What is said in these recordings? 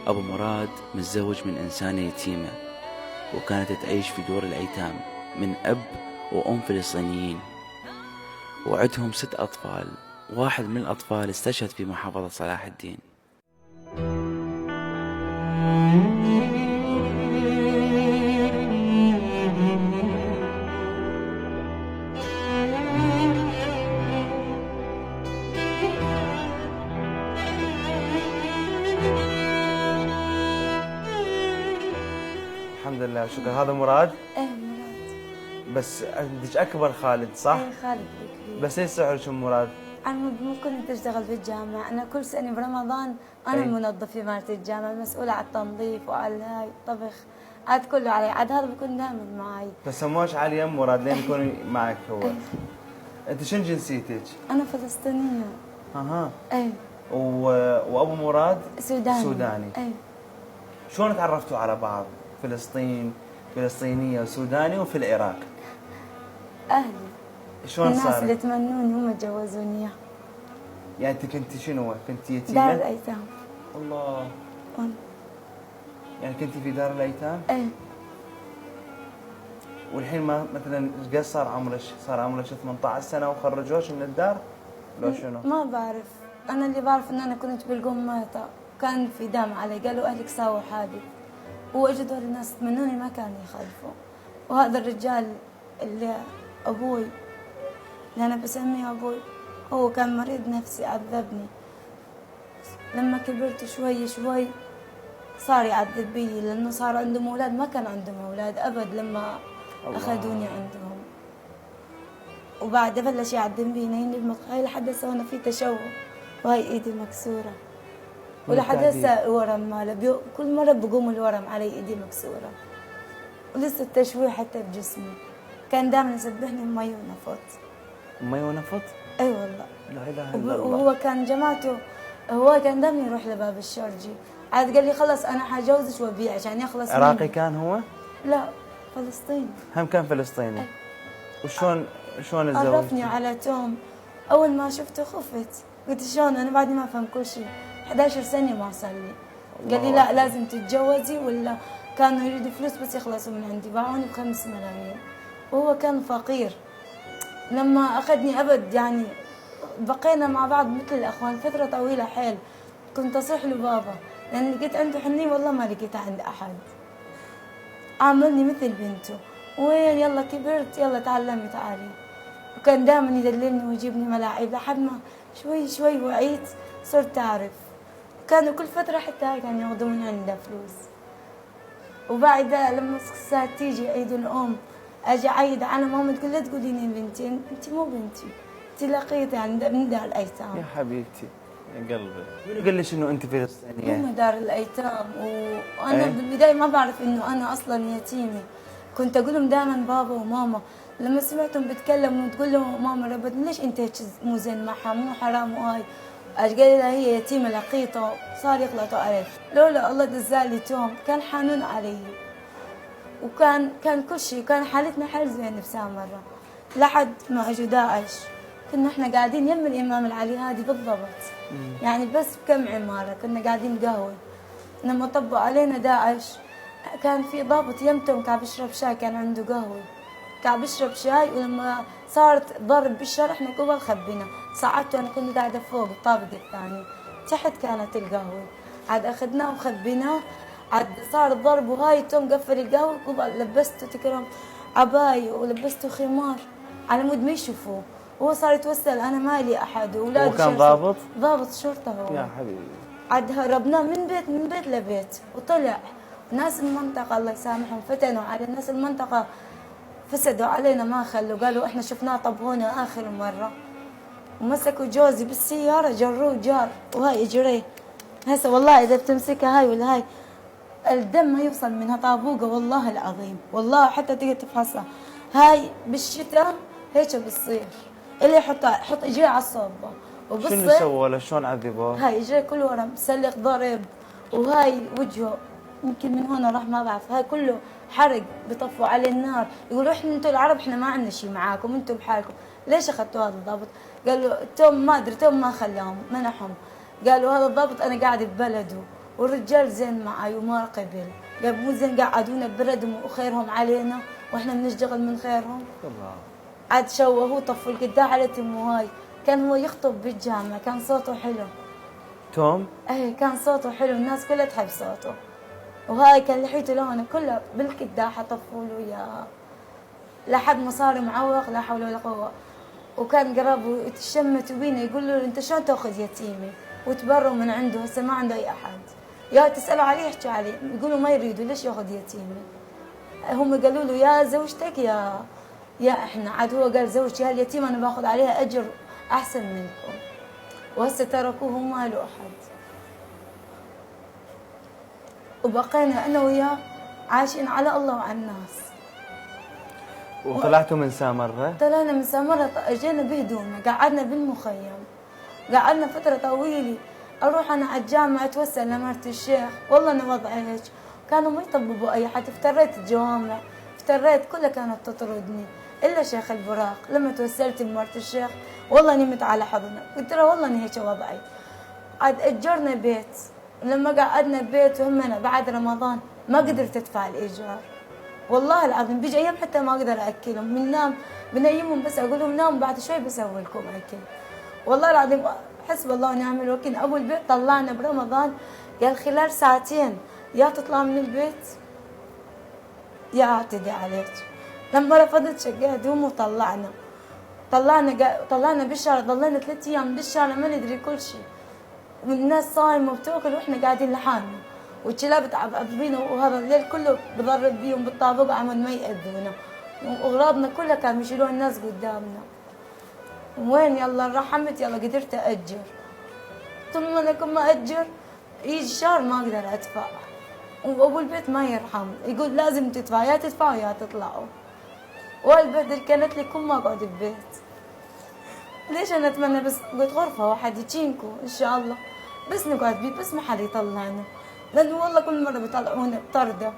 أبو مراد متزوج من إنسانة يتيمة، وكانت تعيش في دور الأيتام من أب وأم فلسطينيين، وعندهم 6 أطفال. واحد من الأطفال استشهد في محافظة صلاح الدين. الحمد لله شكرا. هذا مراد؟ ايه مراد. بس عندك اكبر خالد صح؟ ايه خالد الكبير. بس ايش سعرك مراد؟ انا مو كنت اشتغل في الجامعة، انا كل سنة برمضان انا المنظفة في مالت الجامعة، مسؤولة على التنظيف وعلى الهاي الطبخ، عاد كله علي، عاد هذا بكون دائما معي. فسموش علي يم مراد لين يكون معك هو. انت شنو جنسيتك؟ انا فلسطينية. اها. ايه. وابو مراد؟ سوداني. سوداني. ايه. شلون تعرفتوا على بعض؟ فلسطينية وسوداني وفي العراق. اهلي. شلون صار؟ الناس اللي تمنوني هم جوزوني اياه. يعني انت كنت شنو؟ كنت يتيمة؟ دار الايتام. الله. يعني كنت في دار الايتام؟ ايه. والحين ما مثلا قد صار عمرك؟ صار عمرك 18 سنة وخرجوش من الدار؟ لو شنو؟ ما بعرف، انا اللي بعرف ان انا كنت بالقماطة، كان في دم علي، قالوا اهلك ساووا حادث، واجوا دول الناس تمنوني ما كانوا يخلفوا. وهذا الرجال اللي ابوي، اللي انا بسميه ابوي، هو كان مريض نفسي، عذبني. لما كبرت شوي شوي صار يعذب بي، لانه صار عندهم اولاد، ما كان عندهم اولاد ابد لما اخذوني عندهم. وبعد بلش يعذب بي ينيمني بمقهى لحد هسه وانا في تشوه، وهي ايدي مكسوره، ولحد هسه ورم ماله، كل مره بقوم الورم علي، ايدي مكسوره، ولسه التشويه حتى بجسمي. كان دائما يسبحني مي ونفط. مي ونفط؟ اي والله. لا اله الا الله. وهو كان جماعته، هو كان دائما يروح لباب الشرجي، عاد قال لي خلص انا حجوزك وابيع عشان يخلص مني. عراقي كان هو؟ لا فلسطيني. هم كان فلسطيني. وشلون تزوجتي؟ عرفني على توم، اول ما شفته خفت، قلت شلون انا بعد ما افهم كل شيء، 11 سنه ما صار لي. قال لي لا لازم تتجوزي، ولا كانوا يريدوا فلوس بس يخلصوا من عندي، باعوني ب5 ملايين، وهو كان فقير. لما اخذني ابد يعني بقينا مع بعض مثل الاخوان فتره طويله حيل. كنت اصيح له بابا لان لقيت عنده حنيه، والله ما لقيتها عند احد. عاملني مثل بنته، وين يلا كبرت يلا تعلمي تعالي. وكان دائما يدللني ويجيبني ملاعب لحد ما شوي شوي وعيت، صرت اعرف. كانوا كل فتره حتى هاي كانوا ياخذوا من عندها فلوس. وبعدها لما صارت تيجي عيد الام اجي اعيد على ماما تقول لا تقوليني بنتي، انت مو بنتي، انت لقيتي عند من دار الايتام. يا حبيبتي يا قلبي. منو قال لك انه انت فلسطينيه؟ هم دار الايتام. وانا بالبدايه ما بعرف انه انا اصلا يتيمه، كنت اقول لهم دائما بابا وماما. لما سمعتهم بتكلموا وتقول لهم ماما ربتني ليش انت هيك مو زين معها، مو حرام وهاي. قال لها هي يتيمه لقيطه، صار يغلطوا علي. لولا الله دزالي توم كان حنون علي، وكان كل شيء، كان حالتنا حال زين بسامره. لحد ما اجوا داعش، كنا احنا قاعدين يم الامام العلي هادي بالضبط، يعني بس بكم عماره كنا قاعدين قهوه. لما طبوا علينا داعش كان في ضابط يمتم قاعد بيشرب شاي، كان عنده قهوه قاعد بيشرب شاي، ولما صارت ضرب بالشارع احنا قبل خبينا، صعدت وانا كنت قاعده فوق الطابق الثاني، تحت كانت القهوه، عاد اخذناه وخبيناه. عاد صار الضرب وهاي توم قفل القهوه، قبل لبسته تكرم عباية ولبسته خمار على مود ما يشوفوه، وهو صار يتوسل انا مالي احد واولادي. هو كان ضابط؟ ضابط شرطه هو. يا حبيبي. عاد هربناه من بيت لبيت وطلع. ناس المنطقه الله يسامحهم فتنوا على ناس المنطقه، فسدوا علينا ما خلوا، قالوا احنا شفناه طبونا اخر مره، ومسكوا جوزي بالسياره جروه جار، وهاي اجريه هسه والله اذا بتمسكها هاي ولا هاي الدم ما يوصل منها طابوقه، والله العظيم والله حتى تقدر تفحصها. هاي بالشتاء هيك بتصير، اللي حط اجريه على الصوبه وبالصيف. شنو سووا له؟ شلون عذبوه؟ هاي اجريه كل ورم سلق ضرب، وهاي وجهه يمكن من هون راح ما بعرف، هاي كله حرق، بطفوا عليه النار، يقولوا احنا انتم العرب احنا ما عندنا شيء معاكم، انتم بحالكم، ليش اخذتوا هذا الضابط؟ قالوا توم ما ادري، توم ما خلاهم منحهم، قالوا هذا الضابط انا قاعد ببلده والرجال زين معي وما قبل، قال مو زين قعدونا ببردهم وخيرهم علينا واحنا بنشتغل من خيرهم. الله. عاد شوهوه طفوا القداح على تمه هاي، كان هو يخطب بالجامع، كان صوته حلو. توم؟ ايه كان صوته حلو، الناس كلها تحب صوته. وهاي كان لحيته لونه كلها بالقداحة طفوا له اياها لحد ما صار معوق لا حول ولا قوة. وكان قرابه يتشمتوا بينا يقولوا له انت شلون تاخذ يتيمة وتبروا من عنده، هسه ما عنده اي احد. يا تسألوا عليه يحكوا عليه، يقولوا ما يريدوا ليش ياخذ يتيمة. هم قالوا له يا زوجتك يا احنا، عاد هو قال زوجتي هاليتيمة انا باخذ عليها اجر احسن منكم. وهسه تركوه وما له احد. وبقينا انا وياه عايشين على الله وعلى الناس. وطلعتوا من سامرة؟ طلعنا من سامرة، اجينا بهدومنا، قعدنا بالمخيم، قعدنا فترة طويلة. اروح انا على الجامعة اتوسل لمرت الشيخ، والله انا وضعي هيك، كانوا ما يطببوا اي حد، افتريت الجوامع، افتريت كلها كانت تطردني، الا شيخ البراق. لما توسلت بمرت الشيخ والله نمت على حضنه، قلت له والله اني هيك وضعي. عاد اجرنا بيت، لما قعدنا ببيت وهمنا بعد رمضان ما قدرت ادفع الايجار. والله العظيم بيجي ايام حتى ما اقدر اكلهم، بننام بنيمهم بس اقول لهم ناموا بعد شوي بسوي لكم اكل. والله العظيم حسب الله ونعم الوكيل. ابو البيت طلعنا برمضان، قال خلال ساعتين يا تطلع من البيت يا اعتدي عليك. لما رفضت شقة هدوم وطلعنا، طلعنا بالشارع، ضلينا 3 ايام بالشارع ما ندري كل شيء، والناس صايمه وبتاكل واحنا قاعدين لحالنا، والكلاب تعبعب بينا، وهذا الليل كله بضرب بيهم بالطابق عمود ما يأذونا، واغراضنا كلها كانوا يشيلوها الناس قدامنا. وين يلا رحمت يلا قدرت اجر. طول ما انا كنت ما اجر يجي الشهر ما اقدر ادفع، وابو البيت ما يرحم، يقول لازم تدفع، يا تدفعوا يا تطلعوا. والبهدل كانت لي كل ما اقعد ببيت. ليش انا اتمنى بس قلت غرفه واحد يجينكو ان شاء الله، بس نقعد بيه، بس ما حد يطلعنا، لانه والله كل مره بيطلعونا بطرده،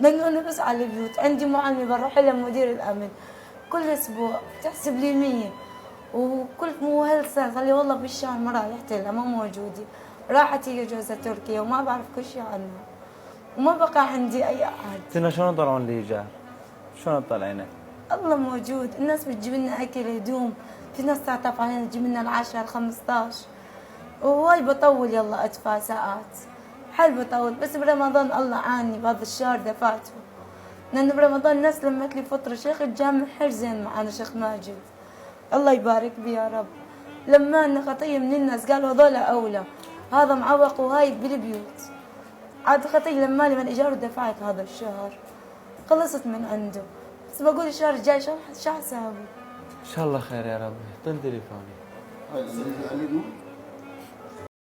لانه انا بس على البيوت. عندي معلمه بروح لها مدير الامن كل اسبوع تحسب لي 100، وكل مو هالسنه قال لي والله بالشهر ما رايحت لها ما موجوده، راحت هي جوزها تركيا وما بعرف كل شيء عنها، وما بقى عندي اي احد. كنا شلون طلعون الايجار؟ شلون طلعنا؟ الله موجود، الناس بتجيب لنا اكل هدوم، في ناس تعطف علينا تجيب لنا العشرة 15، وهاي بطول يلا ادفع ساعات، حل بطول. بس برمضان الله عاني بهذا الشهر دفعته، لانه برمضان الناس لمت لي فطره. شيخ الجامع حر زين معنا شيخ ماجد الله يبارك بيه يا رب، لما لنا خطيه من الناس قالوا هذول اولى، هذا معوق وهاي بالبيوت. عاد خطيه لما لي من ايجار ودفعت هذا الشهر، خلصت من عنده. بس بقول الشهر الجاي شو حسابي؟ ان شاء الله خير يا ربي. اعطيني تليفوني. هاي اللي على اليمين.